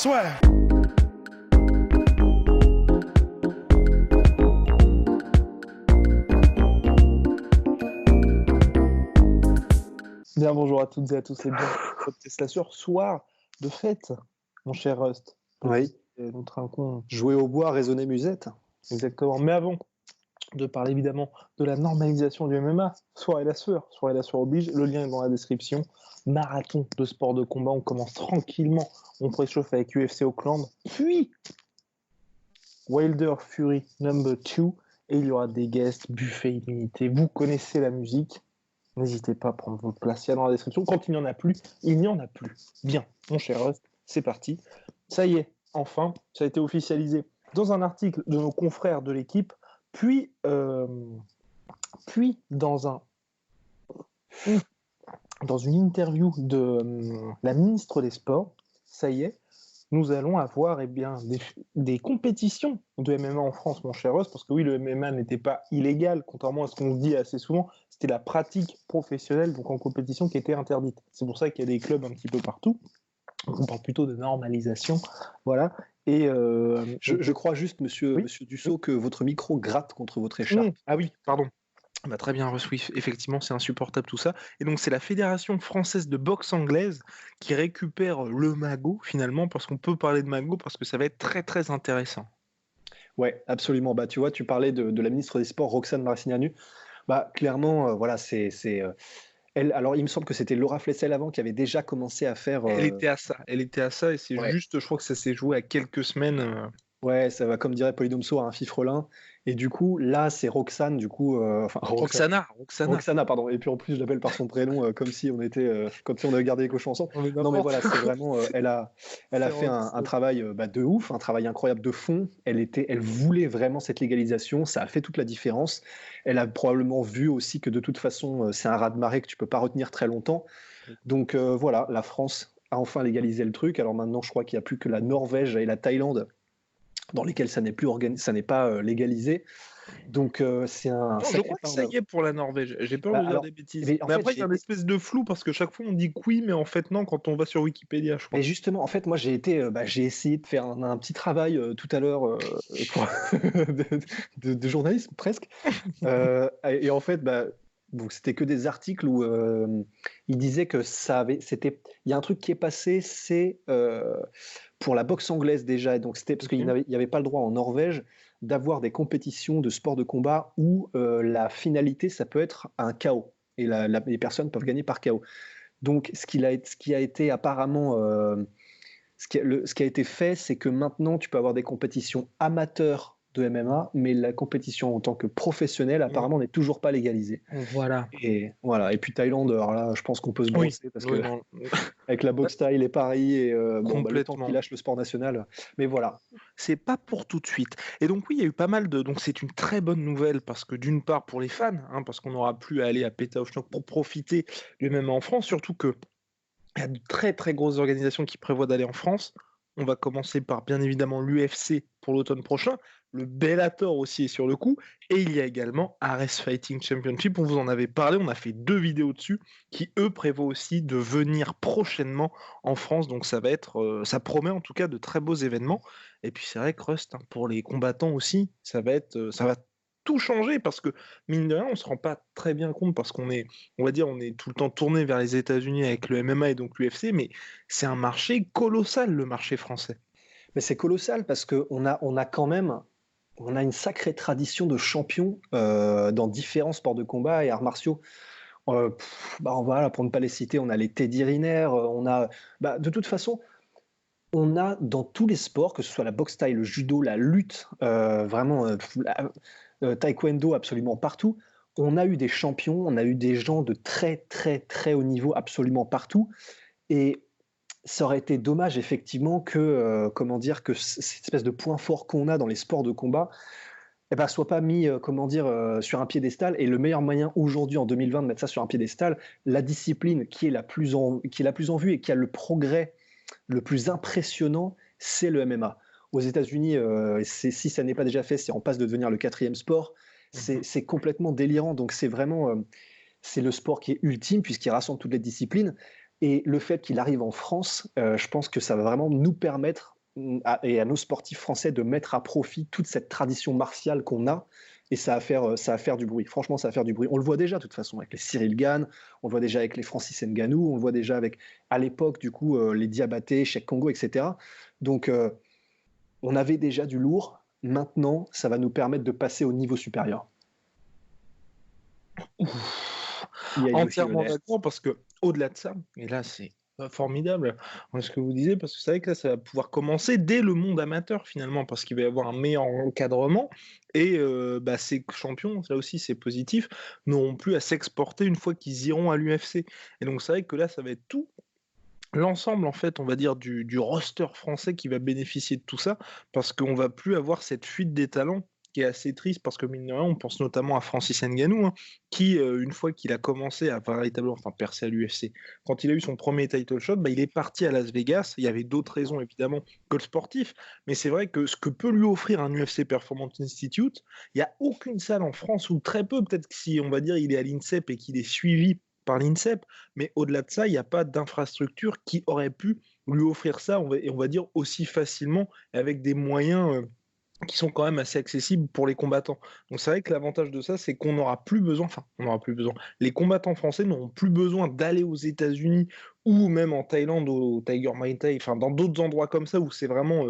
Swear. Bien, bonjour à toutes et à tous et bien podcast La Sueur, soir de fête, mon cher Rust. Oui, Nous trinquons jouer au bois, raisonner musette. exactement. Mais avant de parler évidemment de la normalisation du MMA, soirée La Sueur oblige, le lien est dans la description. Marathon de sport de combat, on commence tranquillement, on préchauffe avec UFC Auckland, puis Wilder Fury number 2, et il y aura des guests, buffet illimité, vous connaissez la musique. N'hésitez pas à prendre votre place, il y a dans la description. Quand il n'y en a plus, il n'y en a plus. Bien, mon cher Rust, c'est parti. Ça y est, enfin, ça a été officialisé dans un article de nos confrères de l'équipe, puis dans une interview de la ministre des Sports. Ça y est, nous allons avoir des compétitions de MMA en France, mon cher Ross, parce que oui, le MMA n'était pas illégal, contrairement à ce qu'on dit assez souvent, c'était la pratique professionnelle, donc en compétition, qui était interdite. C'est pour ça qu'il y a des clubs un petit peu partout. On parle plutôt de normalisation, voilà. Et Je crois juste, monsieur Dussault, que votre micro gratte contre votre écharpe. Ah oui, pardon. Bah, très bien, Russ, oui, effectivement, c'est insupportable tout ça. Et donc, c'est la Fédération française de boxe anglaise qui récupère le magot, finalement, parce qu'on peut parler de magot, parce que ça va être très, très intéressant. Ouais, absolument. Bah, tu vois, tu parlais de la ministre des Sports, Roxane Maracineanu. Bah, clairement, voilà, elle. Alors, il me semble que c'était Laura Flessel avant qui avait déjà commencé à faire. Elle était à ça, et c'est Ouais. juste, je crois que ça s'est joué à quelques semaines. Ouais, ça va, comme dirait Polydomso, à un fifrelin. Et du coup, là, c'est Roxane, du coup. Roxana. Roxana, pardon. Et puis en plus, je l'appelle par son prénom, comme si on était. Comme si on avait gardé les cochons ensemble. Non, mais voilà, c'est vraiment. Elle a fait un travail de ouf, un travail incroyable de fond. Elle voulait vraiment cette légalisation. Ça a fait toute la différence. Elle a probablement vu aussi que de toute façon, c'est un raz-de-marée que tu peux pas retenir très longtemps. Donc voilà, la France a enfin légalisé le truc. Alors maintenant, je crois qu'il n'y a plus que la Norvège et la Thaïlande dans lesquels ça n'est pas légalisé. Donc c'est un. Non, je crois que ça y est pour la Norvège. J'ai peur de dire des bêtises. Mais après, il y a une espèce de flou parce que chaque fois on dit que oui, mais en fait non quand on va sur Wikipédia, je crois. Et justement, en fait, moi j'ai essayé de faire un petit travail tout à l'heure de journalisme presque. Et en fait, bon, c'était que des articles où il disait que il y a un truc qui est passé, c'est pour la boxe anglaise déjà, et donc c'était parce qu'il n'y avait pas le droit en Norvège d'avoir des compétitions de sport de combat où la finalité, ça peut être un KO, et les personnes peuvent gagner par KO. Donc ce qui a été apparemment, ce qui a été fait, c'est que maintenant tu peux avoir des compétitions amateurs de MMA, mais la compétition en tant que professionnelle apparemment n'est toujours pas légalisée. Voilà. Et voilà. Et puis Thaïlande, alors là, je pense qu'on peut se brosser parce que avec la boxe thaï, les paris et le temps qu'il lâche le sport national. Mais voilà. C'est pas pour tout de suite. Et donc oui, il y a eu pas mal de. Donc c'est une très bonne nouvelle parce que d'une part pour les fans, parce qu'on n'aura plus à aller à Pétaouchnok pour profiter du MMA en France, surtout que il y a de très très grosses organisations qui prévoient d'aller en France. On va commencer par bien évidemment l'UFC pour l'automne prochain. Le Bellator aussi est sur le coup. Et il y a également Ares Fighting Championship. On vous en avait parlé. On a fait 2 vidéos dessus qui, eux, prévoient aussi de venir prochainement en France. Donc ça va être, ça promet en tout cas de très beaux événements. Et puis c'est vrai que Rust, pour les combattants aussi, ça va tout changer parce que mine de rien, on se rend pas très bien compte parce qu'on est, on va dire, on est tout le temps tourné vers les États-Unis avec le MMA et donc l'UFC, mais c'est un marché colossal, le marché français. Mais c'est colossal parce que on a quand même, on a une sacrée tradition de champions dans différents sports de combat et arts martiaux. Voilà, pour ne pas les citer, on a les Teddy Riner, on a, de toute façon, on a dans tous les sports, que ce soit la boxe thaï, le judo, la lutte, taekwondo, absolument partout. On a eu des champions, on a eu des gens de très très très haut niveau absolument partout. Et ça aurait été dommage effectivement que, que cette espèce de point fort qu'on a dans les sports de combat, soit pas mis, sur un piédestal. Et le meilleur moyen aujourd'hui en 2020 de mettre ça sur un piédestal, la discipline qui est la plus en vue et qui a le progrès le plus impressionnant, c'est le MMA. Aux États-Unis, si ça n'est pas déjà fait, c'est en passe de devenir le 4e sport. C'est complètement délirant. Donc c'est vraiment, c'est le sport qui est ultime puisqu'il rassemble toutes les disciplines. Et le fait qu'il arrive en France, je pense que ça va vraiment nous permettre, et à nos sportifs français de mettre à profit toute cette tradition martiale qu'on a, et ça va faire du bruit. Franchement, ça va faire du bruit. On le voit déjà de toute façon avec les Cyril Gane, on le voit déjà avec les Francis Ngannou, on le voit déjà avec, à l'époque, du coup, les Diabaté, Cheikh Congo, etc. Donc, on avait déjà du lourd. Maintenant, ça va nous permettre de passer au niveau supérieur. Il y a Yves Entièrement Lyonnais. d'accord, parce que au-delà de ça, et là c'est formidable ce que vous disiez, parce que c'est vrai que là ça va pouvoir commencer dès le monde amateur finalement, parce qu'il va y avoir un meilleur encadrement, et ces champions, là aussi c'est positif, n'auront plus à s'exporter une fois qu'ils iront à l'UFC. Et donc c'est vrai que là ça va être tout l'ensemble en fait, on va dire, du roster français qui va bénéficier de tout ça, parce qu'on va plus avoir cette fuite des talents qui est assez triste, parce que mine de rien, on pense notamment à Francis Ngannou, hein, qui, une fois qu'il a commencé à véritablement percer à l'UFC, quand il a eu son premier title shot, bah, il est parti à Las Vegas. Il y avait d'autres raisons évidemment que le sportif, mais c'est vrai que ce que peut lui offrir un UFC Performance Institute, il n'y a aucune salle en France, ou très peu, peut-être que si on va dire il est à l'INSEP et qu'il est suivi par l'INSEP, mais au-delà de ça, il n'y a pas d'infrastructure qui aurait pu lui offrir ça, et on va dire aussi facilement, avec des moyens qui sont quand même assez accessibles pour les combattants. Donc c'est vrai que l'avantage de ça, c'est qu'on n'aura plus besoin, on n'aura plus besoin, les combattants français n'auront plus besoin d'aller aux États-Unis ou même en Thaïlande, au Tiger Muay Thai, dans d'autres endroits comme ça où c'est vraiment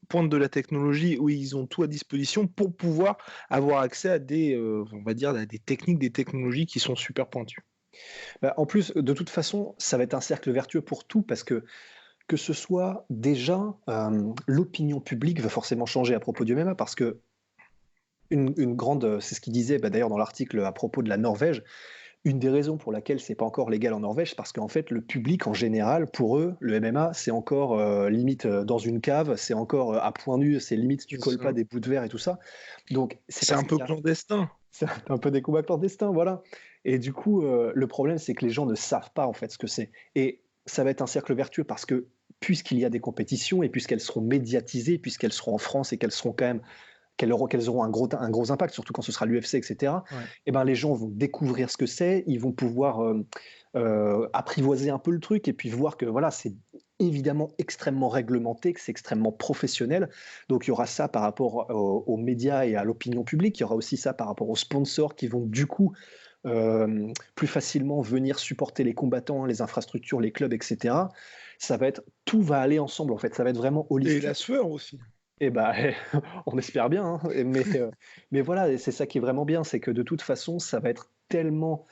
pointe de la technologie, où ils ont tout à disposition pour pouvoir avoir accès à des, on va dire, à des techniques, des technologies qui sont super pointues. Bah, en plus, de toute façon, ça va être un cercle vertueux pour tout, parce que ce soit déjà, l'opinion publique va forcément changer à propos du MMA, parce que une grande, c'est ce qu'il disait, bah, d'ailleurs dans l'article à propos de la Norvège, une des raisons pour laquelle c'est pas encore légal en Norvège, c'est parce qu'en fait le public en général, pour eux, le MMA, c'est encore limite dans une cave, c'est encore à point nu, c'est limite tu colles pas des bouts de verre et tout ça. Donc c'est C'est parce un peu qu'il y a clandestin. c'est un peu des combats clandestins, voilà. Et du coup, le problème, c'est que les gens ne savent pas en fait ce que c'est. Et ça va être un cercle vertueux, parce que puisqu'il y a des compétitions, et puisqu'elles seront médiatisées, puisqu'elles seront en France, et qu'elles seront quand même qu'elles auront un gros impact, surtout quand ce sera l'UFC, etc. Ouais. Et ben les gens vont découvrir ce que c'est, ils vont pouvoir apprivoiser un peu le truc, et puis voir que voilà, c'est évidemment extrêmement réglementé, que c'est extrêmement professionnel. Donc il y aura ça par rapport aux médias et à l'opinion publique, il y aura aussi ça par rapport aux sponsors qui vont du coup plus facilement venir supporter les combattants, les infrastructures, les clubs, etc. Ça va être, tout va aller ensemble en fait, ça va être vraiment Et holistique. la sueur aussi. Eh ben, on espère bien, hein. Mais voilà, et c'est ça qui est vraiment bien, c'est que de toute façon, ça va être tellement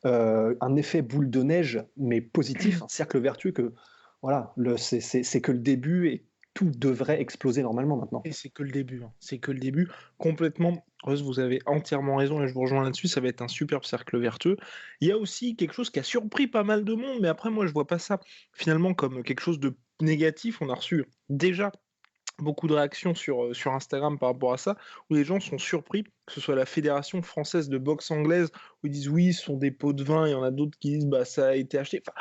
un effet boule de neige, mais positif, un cercle vertueux, que voilà, c'est que le début, et tout devrait exploser normalement maintenant. Et c'est que le début, hein. C'est que le début. Complètement. Rose, vous avez entièrement raison et je vous rejoins là-dessus. Ça va être un superbe cercle vertueux. Il y a aussi quelque chose qui a surpris pas mal de monde, mais après, moi, je vois pas ça finalement comme quelque chose de négatif. On a reçu déjà beaucoup de réactions sur Instagram par rapport à ça, où les gens sont surpris, que ce soit la Fédération française de boxe anglaise, où ils disent oui, ce sont des pots de vin, et il y en a d'autres qui disent bah ça a été acheté. Enfin,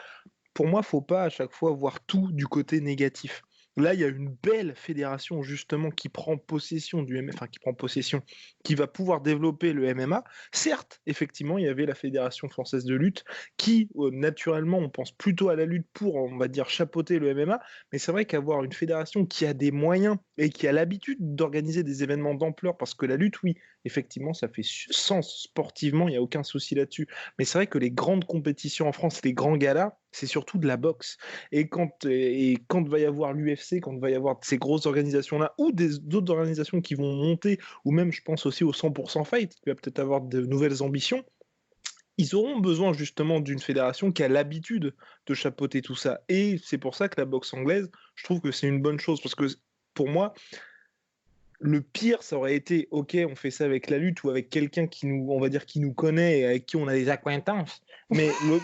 pour moi, faut pas à chaque fois voir tout du côté négatif. Là, il y a une belle fédération justement qui prend possession du MMA, enfin qui prend possession, qui va pouvoir développer le MMA. Certes, effectivement, il y avait la Fédération française de lutte qui, naturellement, on pense plutôt à la lutte pour, on va dire, chapeauter le MMA, mais c'est vrai qu'avoir une fédération qui a des moyens et qui a l'habitude d'organiser des événements d'ampleur, parce que la lutte, oui, effectivement, ça fait sens sportivement, il n'y a aucun souci là-dessus. Mais c'est vrai que les grandes compétitions en France, les grands galas, c'est surtout de la boxe. Et quand va y avoir l'UFC, quand va y avoir ces grosses organisations-là, ou d'autres organisations qui vont monter, ou même je pense aussi au 100% Fight, qui va peut-être avoir de nouvelles ambitions, ils auront besoin justement d'une fédération qui a l'habitude de chapeauter tout ça. Et c'est pour ça que la boxe anglaise, je trouve que c'est une bonne chose, parce que pour moi, le pire, ça aurait été, ok, on fait ça avec la lutte ou avec quelqu'un qui nous, on va dire, qui nous connaît et avec qui on a des acquaintances. Mais le,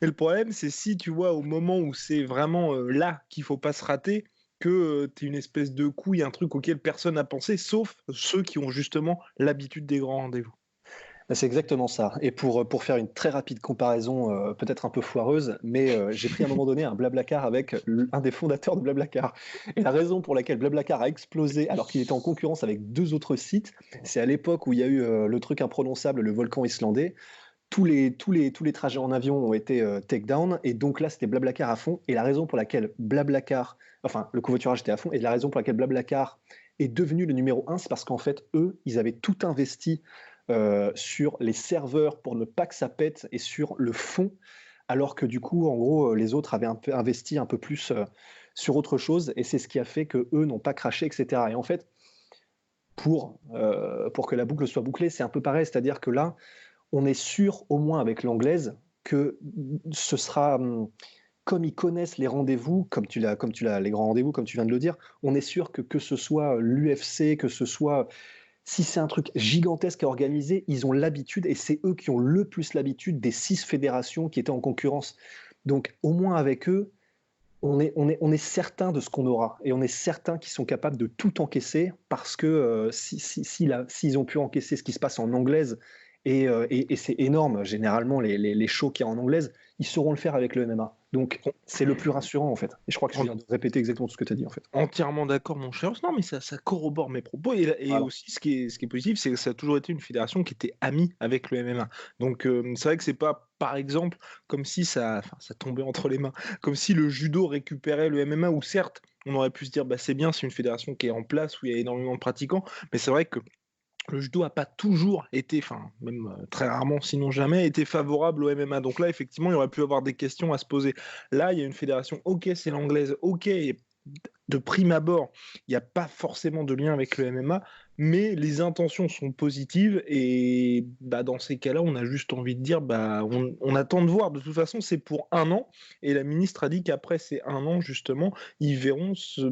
mais le problème, c'est si tu vois au moment où c'est vraiment là qu'il faut pas se rater, que tu es une espèce de couille, un truc auquel personne n'a pensé, sauf ceux qui ont justement l'habitude des grands rendez-vous. C'est exactement ça. Et pour faire une très rapide comparaison, peut-être un peu foireuse, mais j'ai pris à un moment donné un Blablacar avec un des fondateurs de Blablacar. Et la raison pour laquelle Blablacar a explosé alors qu'il était en concurrence avec deux autres sites, c'est à l'époque où il y a eu le truc imprononçable, le volcan islandais. tous les trajets en avion ont été take-down, et donc là, c'était Blablacar à fond. Et la raison pour laquelle Blablacar, enfin, le covoiturage était à fond, et la raison pour laquelle Blablacar est devenu le numéro 1, c'est parce qu'en fait, eux, ils avaient tout investi sur les serveurs pour ne pas que ça pète et sur le fond, alors que du coup, en gros, les autres avaient un peu investi un peu plus sur autre chose, et c'est ce qui a fait que eux n'ont pas craché, etc. Et en fait, pour que la boucle soit bouclée, c'est un peu pareil, c'est-à-dire que là, on est sûr, au moins avec l'anglaise, que ce sera, comme ils connaissent les rendez-vous, les grands rendez-vous, comme tu viens de le dire, on est sûr que ce soit l'UFC, que ce soit, si c'est un truc gigantesque à organiser, ils ont l'habitude, et c'est eux qui ont le plus l'habitude des 6 fédérations qui étaient en concurrence. Donc, au moins avec eux, on est certain de ce qu'on aura, et on est certain qu'ils sont capables de tout encaisser, parce que s'ils ont pu encaisser ce qui se passe en anglaise, et c'est énorme, généralement, les shows qu'il y a en anglaise, ils sauront le faire avec le MMA. Donc, c'est le plus rassurant, en fait. Et je crois que je viens de répéter exactement tout ce que tu as dit, en fait. Entièrement d'accord, mon cher. Non, mais ça corrobore mes propos. Et Voilà. aussi, ce qui est positif, c'est que ça a toujours été une fédération qui était amie avec le MMA. Donc, c'est vrai que c'est pas, par exemple, comme si ça tombait entre les mains, comme si le judo récupérait le MMA, où certes, on aurait pu se dire, bah, c'est bien, c'est une fédération qui est en place, où il y a énormément de pratiquants, mais c'est vrai que le judo n'a pas toujours été, enfin, même très rarement, sinon jamais, été favorable au MMA. Donc là, effectivement, il y aurait pu avoir des questions à se poser. Là, il y a une fédération, ok, c'est l'anglaise, ok, et de prime abord, il n'y a pas forcément de lien avec le MMA, mais les intentions sont positives, et bah, dans ces cas-là, on a juste envie de dire, bah, on attend de voir. De toute façon, c'est pour 1 an, et la ministre a dit qu'après ces 1 an, justement, ils verront ce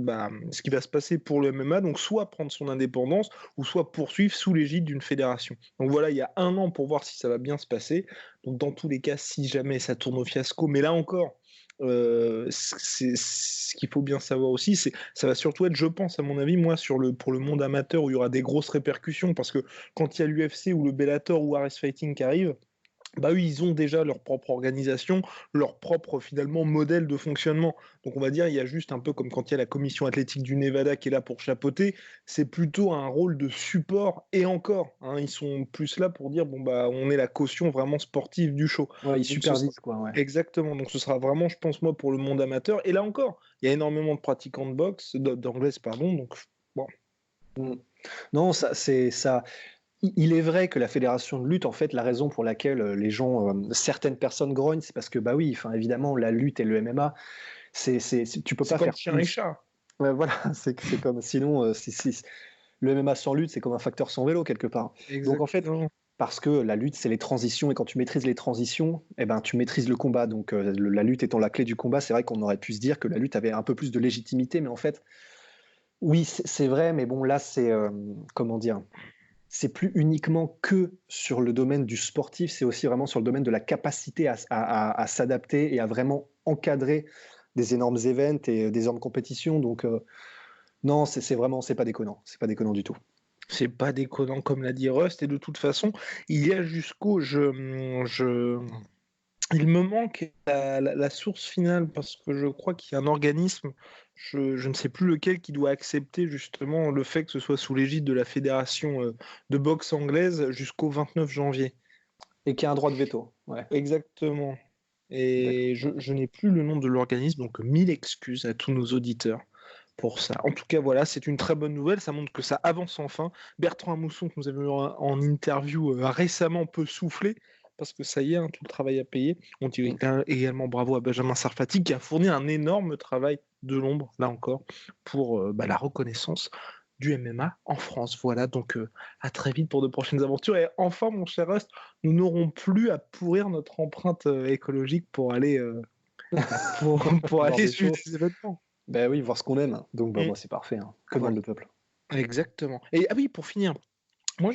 qui va se passer pour le MMA, donc soit prendre son indépendance, ou soit poursuivre sous l'égide d'une fédération. Donc voilà, il y a 1 an pour voir si ça va bien se passer. Donc dans tous les cas, si jamais ça tourne au fiasco, mais là encore, ce qu'il faut bien savoir aussi, ça va surtout être, je pense, à mon avis, moi, pour le monde amateur, où il y aura des grosses répercussions, parce que quand il y a l'UFC ou le Bellator ou RS Fighting qui arrivent, bah eux, ils ont déjà leur propre organisation, leur propre finalement modèle de fonctionnement. Donc on va dire, il y a juste un peu comme quand il y a la commission athlétique du Nevada qui est là pour chapeauter, c'est plutôt un rôle de support, et encore, hein, ils sont plus là pour dire, bon bah on est la caution vraiment sportive du show. Ouais, ils Donc ce sera supervisent, quoi, ouais. exactement, donc ce sera vraiment, je pense moi, pour le monde amateur. Et là encore, il y a énormément de pratiquants de boxe, d'anglaise, pardon, donc bon. Mm. Non, ça. Il est vrai que la fédération de lutte, en fait, la raison pour laquelle les gens, certaines personnes grognent, c'est parce que, bah oui, enfin, évidemment, la lutte et le MMA, tu peux C'est pas comme faire chien et plus. chat. Ouais, voilà, c'est comme, sinon, le MMA sans lutte, c'est comme un facteur sans vélo, quelque part. Donc, en fait, Exactement. parce que la lutte, c'est les transitions, et quand tu maîtrises les transitions, eh ben, tu maîtrises le combat. Donc, la lutte étant la clé du combat, c'est vrai qu'on aurait pu se dire que la lutte avait un peu plus de légitimité, mais en fait, oui, c'est vrai, mais bon, là, comment dire, c'est plus uniquement que sur le domaine du sportif, c'est aussi vraiment sur le domaine de la capacité à s'adapter et à vraiment encadrer des énormes events et des énormes compétitions. Donc, non, c'est pas déconnant. C'est pas déconnant du tout. C'est pas déconnant comme l'a dit Rust, et de toute façon, il y a jusqu'au il me manque la source finale, parce que je crois qu'il y a un organisme, je ne sais plus lequel, qui doit accepter justement le fait que ce soit sous l'égide de la fédération de boxe anglaise jusqu'au 29 janvier. Et qui a un droit de veto. Ouais, Exactement. d'accord. Et je n'ai plus le nom de l'organisme, donc 1000 excuses à tous nos auditeurs pour ça. En tout cas, voilà, c'est une très bonne nouvelle. Ça montre que ça avance enfin. Bertrand Amousson, que nous avions eu en interview récemment, peut souffler, parce que ça y est, hein, tout le travail à payer. On dit Mm. également bravo à Benjamin Sarfati, qui a fourni un énorme travail de l'ombre, là encore, pour la reconnaissance du MMA en France. Voilà, donc à très vite pour de prochaines aventures. Et enfin, mon cher Rust, nous n'aurons plus à pourrir notre empreinte écologique pour aller, pour Voir aller des suivre shows. ces événements. Ben oui, voir ce qu'on aime. Donc, bah, Mm. moi, c'est parfait, hein. Que demande Voilà. le peuple? Exactement. Et ah oui, pour finir, moi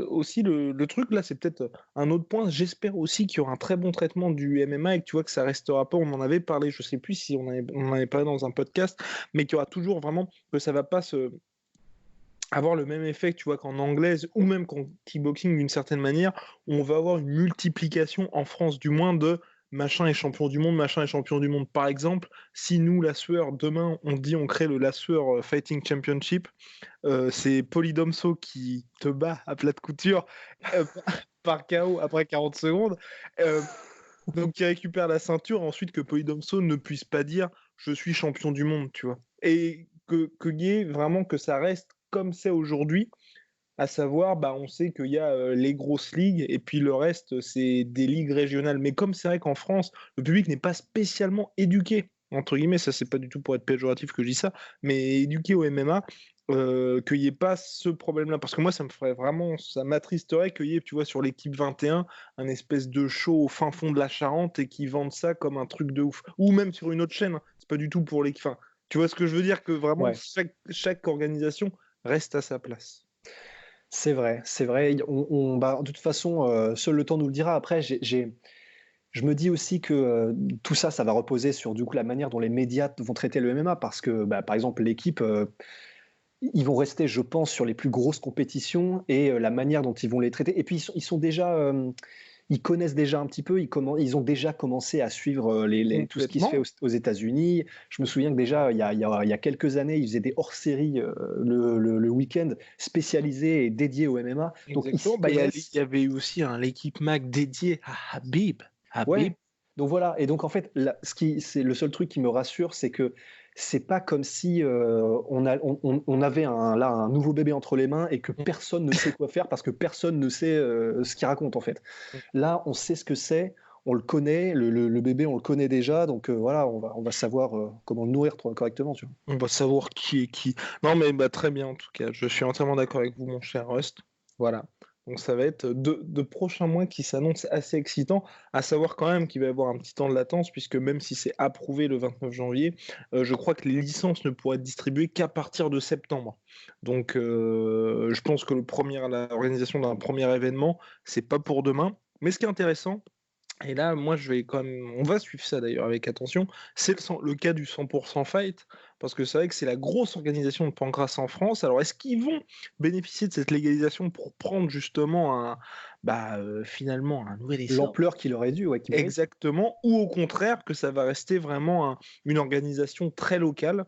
aussi le truc là, c'est peut-être un autre point. J'espère aussi qu'il y aura un très bon traitement du MMA, et que tu vois que ça restera pas. On en avait parlé, je sais plus si on en avait parlé dans un podcast, mais qu'il y aura toujours vraiment que ça va pas avoir le même effet, tu vois, qu'en anglaise ou même qu'en kickboxing d'une certaine manière, où on va avoir une multiplication en France du moins de machin est champion du monde, machin est champion du monde. Par exemple, si nous, la sueur, demain, on dit on crée le la sueur Fighting Championship, c'est Polydomso qui te bat à plat de couture. par KO après 40 secondes. Donc, il récupère la ceinture, ensuite que Polydomso ne puisse pas dire je suis champion du monde, tu vois. Et qu'il y ait vraiment que ça reste comme c'est aujourd'hui, à savoir, bah, on sait qu'il y a les grosses ligues et puis le reste, c'est des ligues régionales. Mais comme c'est vrai qu'en France, le public n'est pas spécialement éduqué, entre guillemets, ça c'est pas du tout pour être péjoratif que je dis ça, mais éduqué au MMA, qu'il n'y ait pas ce problème-là. Parce que moi, ça me ferait vraiment, ça m'attristerait qu'il y ait, tu vois, sur l'équipe 21, un espèce de show au fin fond de la Charente et qu'ils vendent ça comme un truc de ouf. Ou même sur une autre chaîne, hein. C'est pas du tout pour les. Enfin, tu vois ce que je veux dire? Que vraiment, Ouais. chaque organisation reste à sa place. C'est vrai, c'est vrai. Bah, de toute façon, seul le temps nous le dira. Après, je me dis aussi que tout ça, ça va reposer sur du coup la manière dont les médias vont traiter le MMA, parce que, bah, par exemple, l'équipe, ils vont rester, je pense, sur les plus grosses compétitions et la manière dont ils vont les traiter. Et puis ils sont déjà, ils connaissent déjà un petit peu, ils ont déjà commencé à suivre tout ce qui se fait Complètement. aux États-Unis. Je me souviens que déjà, il y a quelques années, ils faisaient des hors-séries le week-end spécialisés et dédiés au MMA. Donc ils Exactement. s'y Bah, il connaissent. y avait eu aussi l'équipe Mac dédiée à Habib. Habib. Ouais. Donc voilà. Et donc en fait, c'est le seul truc qui me rassure, c'est que c'est pas comme si on avait un nouveau bébé entre les mains et que personne ne sait quoi faire parce que personne ne sait ce qu'il raconte en fait. Là, on sait ce que c'est, on le connaît, le bébé, on le connaît déjà, donc voilà, on va savoir comment le nourrir correctement, tu vois. On va savoir qui est qui. Non, mais bah, très bien en tout cas. Je suis entièrement d'accord avec vous, mon cher Rust. Voilà. Donc ça va être de prochains mois qui s'annoncent assez excitants, à savoir quand même qu'il va y avoir un petit temps de latence, puisque même si c'est approuvé le 29 janvier, je crois que les licences ne pourraient être distribuées qu'à partir de septembre. Donc je pense que l'organisation d'un premier événement, c'est pas pour demain. Mais ce qui est intéressant, et là, moi, je vais quand même. On va suivre ça d'ailleurs avec attention. C'est le cas du 100% Fight, parce que c'est vrai que c'est la grosse organisation de Pancras en France. Alors, est-ce qu'ils vont bénéficier de cette légalisation pour prendre justement finalement un nouvel essor? L'ampleur qu'il aurait dû, ouais, qu'il mérite. Exactement. Ou au contraire, que ça va rester vraiment une organisation très locale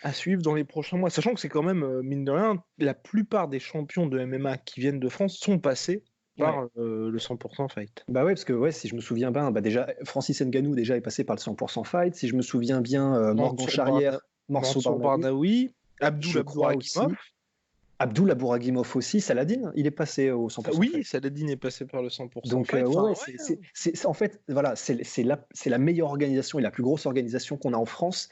à suivre dans les prochains mois. Sachant que c'est quand même, mine de rien, la plupart des champions de MMA qui viennent de France sont passés Ouais. par le 100% Fight. Bah ouais, parce que ouais, si je me souviens bien, bah déjà Francis Ngannou déjà est passé par le 100% Fight. Si je me souviens bien, Morgan Charrière, Morceau Mansour Barnaoui, Barnaoui, je Abdul crois Abdouragimov. aussi. Abdul Abouragimov aussi, Saladin, il est passé au 100% Oui, Fight. Saladin est passé par le 100% Donc Fight. ouais, Enfin, ouais, ouais. en fait, voilà, c'est la meilleure organisation et la plus grosse organisation qu'on a en France.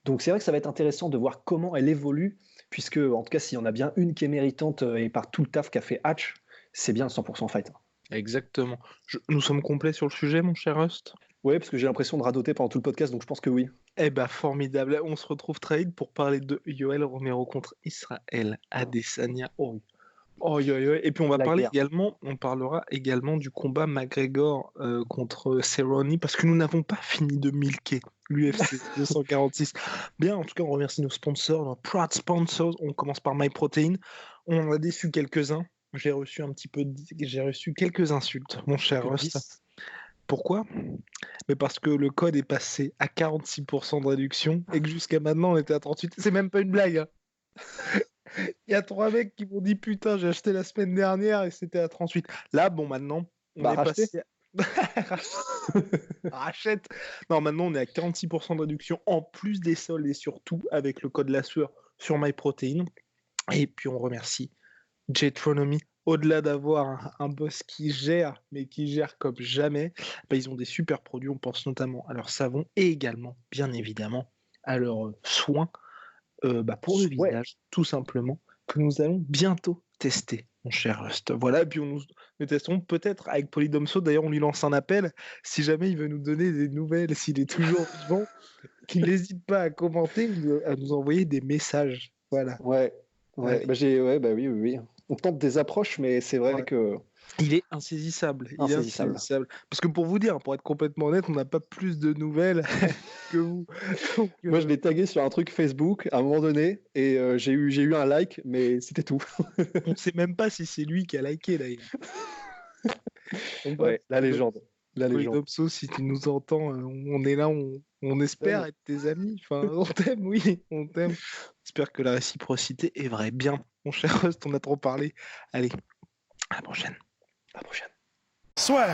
Donc c'est vrai que ça va être intéressant de voir comment elle évolue, puisque en tout cas, s'il y en a bien une qui est méritante et par tout le taf qu'a fait Hatch, c'est bien le 100% Fight. Exactement. Nous sommes complets sur le sujet, mon cher Rust. Ouais, parce que j'ai l'impression de radoter pendant tout le podcast, donc je pense que oui. Eh ben, formidable. On se retrouve très vite pour parler de Yoel Romero contre Israël Adesanya. Oh, oh, yo, yo. Et puis La guerre. on parlera également du combat McGregor contre Cerrone, parce que nous n'avons pas fini de milquer l'UFC 246. Bien, en tout cas, on remercie nos sponsors, nos proud sponsors. On commence par MyProtein. On en a déçu quelques-uns. J'ai reçu quelques insultes, mon cher Plus de Rust. 10. Pourquoi? Mais parce que le code est passé à 46% de réduction et que jusqu'à maintenant on était à 38. C'est même pas une blague, hein. Il y a 3 mecs qui m'ont dit putain, j'ai acheté la semaine dernière et c'était à 38. Là, bon, maintenant, on Bah, est racheter. passé Rachète. Non, maintenant on est à 46% de réduction en plus des soldes et surtout avec le code la sueur sur MyProtein. Et puis on remercie Jetronomy. Au-delà d'avoir un boss qui gère, mais qui gère comme jamais, bah, ils ont des super produits. On pense notamment à leur savon et également, bien évidemment, à leurs soins pour le Ouais. visage, tout simplement, que nous allons bientôt tester, mon cher Rust. Voilà, et puis nous testerons peut-être avec Polydomso. D'ailleurs, on lui lance un appel. Si jamais il veut nous donner des nouvelles, s'il est toujours vivant, qu'il n'hésite pas à commenter ou à nous envoyer des messages. Voilà. Ouais. Ouais. Allez. Bah, bah oui, oui, oui. On tente des approches, mais c'est vrai Ouais. que Il est insaisissable. Il est insaisissable. insaisissable. Parce que pour vous dire, pour être complètement honnête, on n'a pas plus de nouvelles que vous. Donc, Moi, je l'ai tagué sur un truc Facebook à un moment donné et j'ai eu un like, mais c'était tout. on ne sait même pas si c'est lui qui a liké d'ailleurs. Donc, bref, Ouais, la légende. La légende. Polydomso, si tu nous entends, on est là, on espère être tes amis. Enfin, on t'aime, oui, on t'aime. J'espère que la réciprocité est vraie. Bien, mon cher Rust, on a trop parlé. Allez, à la prochaine. À la prochaine. Soit.